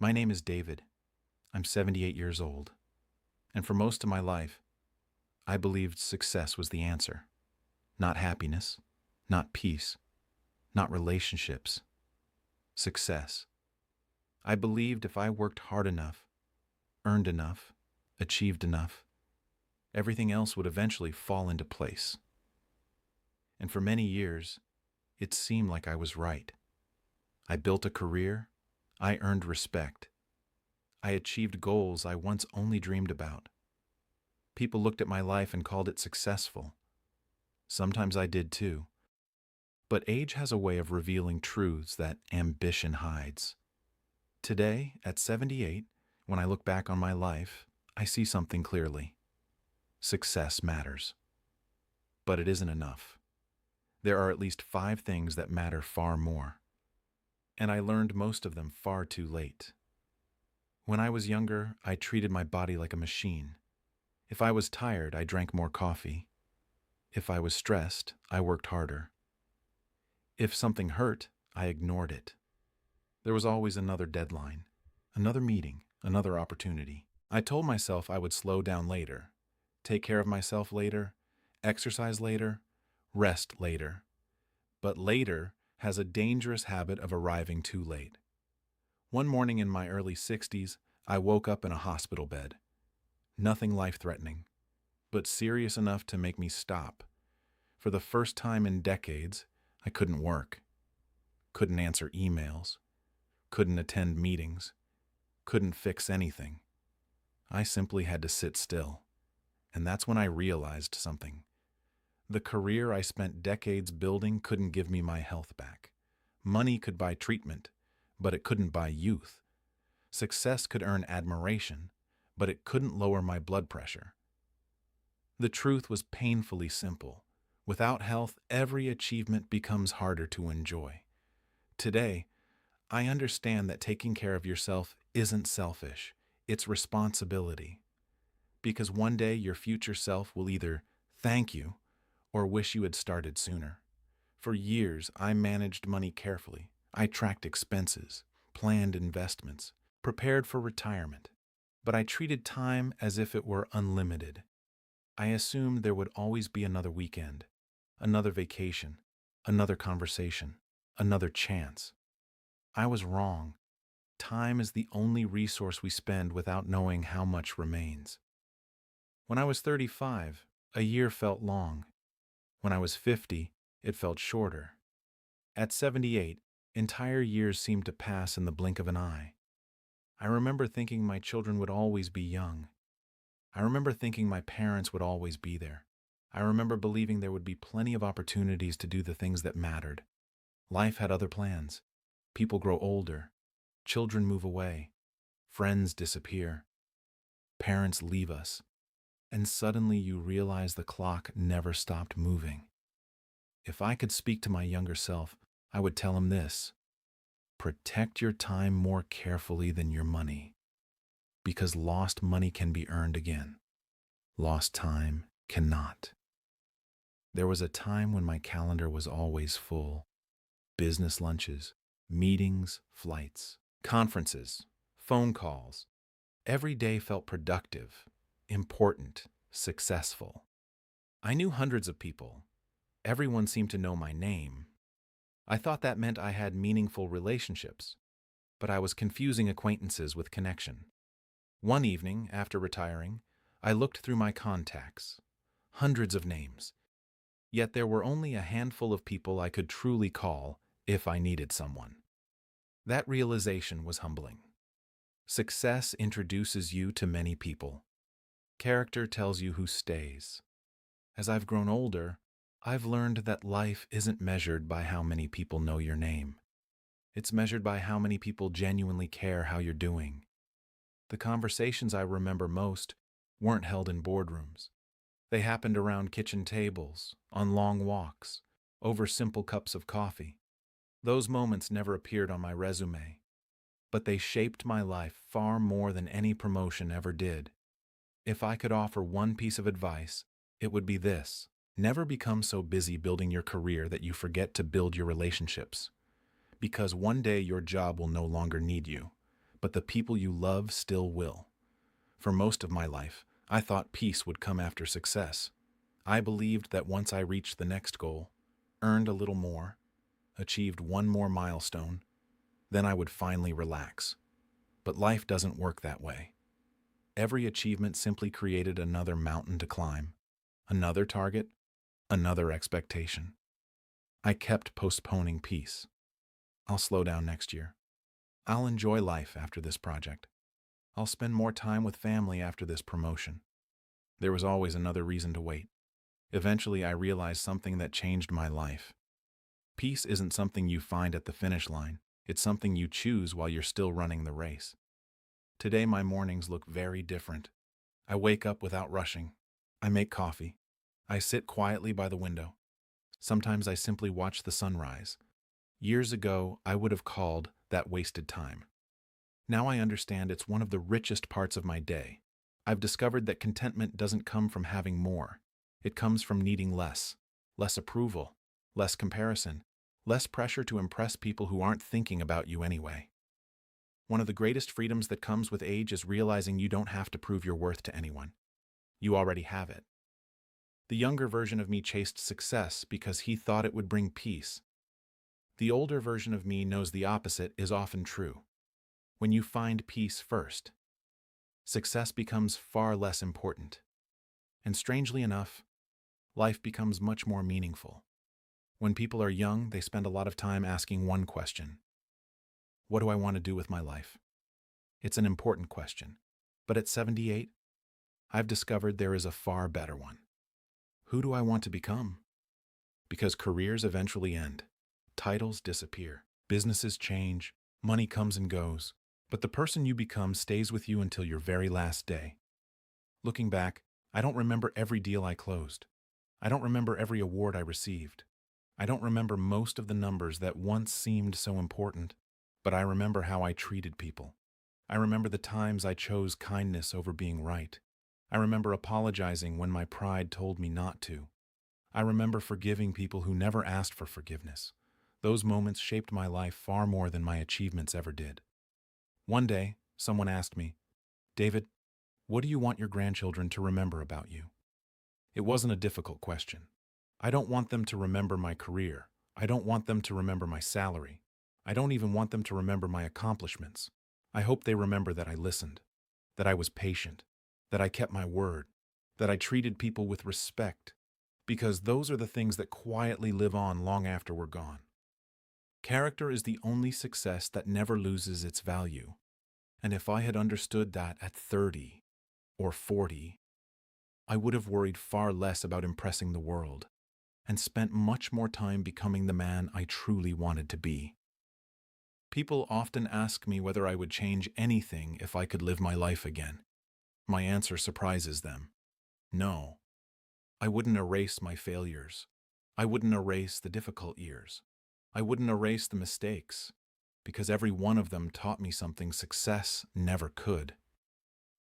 My name is David. I'm 78 years old. And for most of my life, I believed success was the answer. Not happiness, not peace, not relationships. Success. I believed if I worked hard enough, earned enough, achieved enough, everything else would eventually fall into place. And for many years, it seemed like I was right. I built a career, I earned respect. I achieved goals I once only dreamed about. People looked at my life and called it successful. Sometimes I did too. But age has a way of revealing truths that ambition hides. Today, at 78, when I look back on my life, I see something clearly. Success matters. But it isn't enough. There are at least 5 things that matter far more. And I learned most of them far too late. When I was younger, I treated my body like a machine. If I was tired, I drank more coffee. If I was stressed, I worked harder. If something hurt, I ignored it. There was always another deadline, another meeting, another opportunity. I told myself I would slow down later, take care of myself later, exercise later, rest later. But later has a dangerous habit of arriving too late. One morning in my early 60s, I woke up in a hospital bed. Nothing life-threatening, but serious enough to make me stop. For the first time in decades, I couldn't work, couldn't answer emails, couldn't attend meetings, couldn't fix anything. I simply had to sit still. And that's when I realized something. The career I spent decades building couldn't give me my health back. Money could buy treatment, but it couldn't buy youth. Success could earn admiration, but it couldn't lower my blood pressure. The truth was painfully simple. Without health, every achievement becomes harder to enjoy. Today, I understand that taking care of yourself isn't selfish, it's responsibility. Because one day your future self will either thank you or wish you had started sooner. For years, I managed money carefully. I tracked expenses, planned investments, prepared for retirement. But I treated time as if it were unlimited. I assumed there would always be another weekend, another vacation, another conversation, another chance. I was wrong. Time is the only resource we spend without knowing how much remains. When I was 35, a year felt long. When I was 50, it felt shorter. At 78, entire years seemed to pass in the blink of an eye. I remember thinking my children would always be young. I remember thinking my parents would always be there. I remember believing there would be plenty of opportunities to do the things that mattered. Life had other plans. People grow older. Children move away. Friends disappear. Parents leave us. And suddenly you realize the clock never stopped moving. If I could speak to my younger self, I would tell him this: protect your time more carefully than your money. Because lost money can be earned again. Lost time cannot. There was a time when my calendar was always full. Business lunches, meetings, flights, conferences, phone calls. Every day felt productive, important, successful. I knew hundreds of people. Everyone seemed to know my name. I thought that meant I had meaningful relationships, but I was confusing acquaintances with connection. One evening, after retiring, I looked through my contacts. Hundreds of names. Yet there were only a handful of people I could truly call if I needed someone. That realization was humbling. Success introduces you to many people. Character tells you who stays. As I've grown older, I've learned that life isn't measured by how many people know your name. It's measured by how many people genuinely care how you're doing. The conversations I remember most weren't held in boardrooms. They happened around kitchen tables, on long walks, over simple cups of coffee. Those moments never appeared on my resume, but they shaped my life far more than any promotion ever did. If I could offer one piece of advice, it would be this: never become so busy building your career that you forget to build your relationships. Because one day your job will no longer need you, but the people you love still will. For most of my life, I thought peace would come after success. I believed that once I reached the next goal, earned a little more, achieved one more milestone, then I would finally relax. But life doesn't work that way. Every achievement simply created another mountain to climb, another target, another expectation. I kept postponing peace. I'll slow down next year. I'll enjoy life after this project. I'll spend more time with family after this promotion. There was always another reason to wait. Eventually, I realized something that changed my life. Peace isn't something you find at the finish line. It's something you choose while you're still running the race. Today, my mornings look very different. I wake up without rushing. I make coffee. I sit quietly by the window. Sometimes I simply watch the sunrise. Years ago, I would have called that wasted time. Now I understand it's one of the richest parts of my day. I've discovered that contentment doesn't come from having more. It comes from needing less approval, less comparison, less pressure to impress people who aren't thinking about you anyway. One of the greatest freedoms that comes with age is realizing you don't have to prove your worth to anyone. You already have it. The younger version of me chased success because he thought it would bring peace. The older version of me knows the opposite is often true. When you find peace first, success becomes far less important. And strangely enough, life becomes much more meaningful. When people are young, they spend a lot of time asking one question. What do I want to do with my life? It's an important question. But at 78, I've discovered there is a far better one. Who do I want to become? Because careers eventually end. Titles disappear. Businesses change. Money comes and goes. But the person you become stays with you until your very last day. Looking back, I don't remember every deal I closed. I don't remember every award I received. I don't remember most of the numbers that once seemed so important. But I remember how I treated people. I remember the times I chose kindness over being right. I remember apologizing when my pride told me not to. I remember forgiving people who never asked for forgiveness. Those moments shaped my life far more than my achievements ever did. One day, someone asked me, "David, what do you want your grandchildren to remember about you?" It wasn't a difficult question. I don't want them to remember my career. I don't want them to remember my salary. I don't even want them to remember my accomplishments. I hope they remember that I listened, that I was patient, that I kept my word, that I treated people with respect, because those are the things that quietly live on long after we're gone. Character is the only success that never loses its value. And if I had understood that at 30 or 40, I would have worried far less about impressing the world and spent much more time becoming the man I truly wanted to be. People often ask me whether I would change anything if I could live my life again. My answer surprises them. No. I wouldn't erase my failures. I wouldn't erase the difficult years. I wouldn't erase the mistakes, because every one of them taught me something success never could.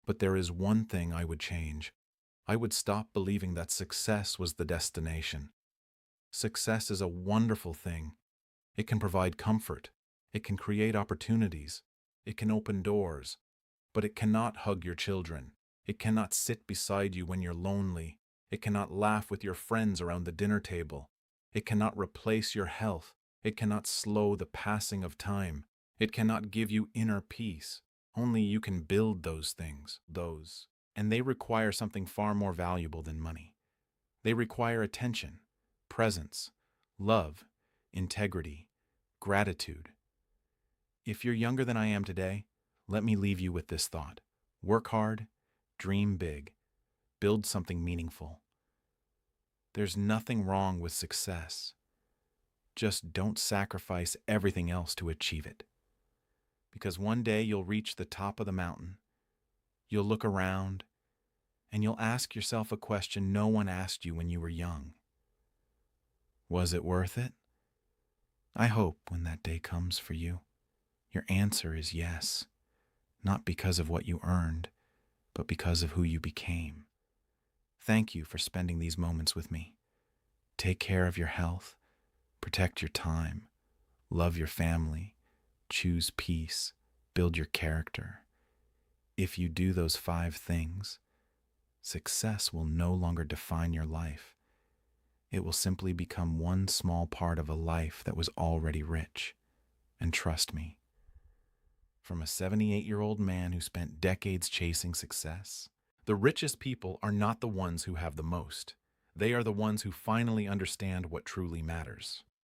But there is one thing I would change. I would stop believing that success was the destination. Success is a wonderful thing. It can provide comfort. It can create opportunities. It can open doors. But it cannot hug your children. It cannot sit beside you when you're lonely. It cannot laugh with your friends around the dinner table. It cannot replace your health. It cannot slow the passing of time. It cannot give you inner peace. Only you can build those things, and they require something far more valuable than money. They require attention, presence, love, integrity, gratitude. If you're younger than I am today, let me leave you with this thought. Work hard, dream big, build something meaningful. There's nothing wrong with success. Just don't sacrifice everything else to achieve it. Because one day you'll reach the top of the mountain. You'll look around, and you'll ask yourself a question no one asked you when you were young. Was it worth it? I hope when that day comes for you, your answer is yes. Not because of what you earned, but because of who you became. Thank you for spending these moments with me. Take care of your health. Protect your time, love your family, choose peace, build your character. If you do those 5 things, success will no longer define your life. It will simply become one small part of a life that was already rich. And trust me, from a 78-year-old man who spent decades chasing success, the richest people are not the ones who have the most. They are the ones who finally understand what truly matters.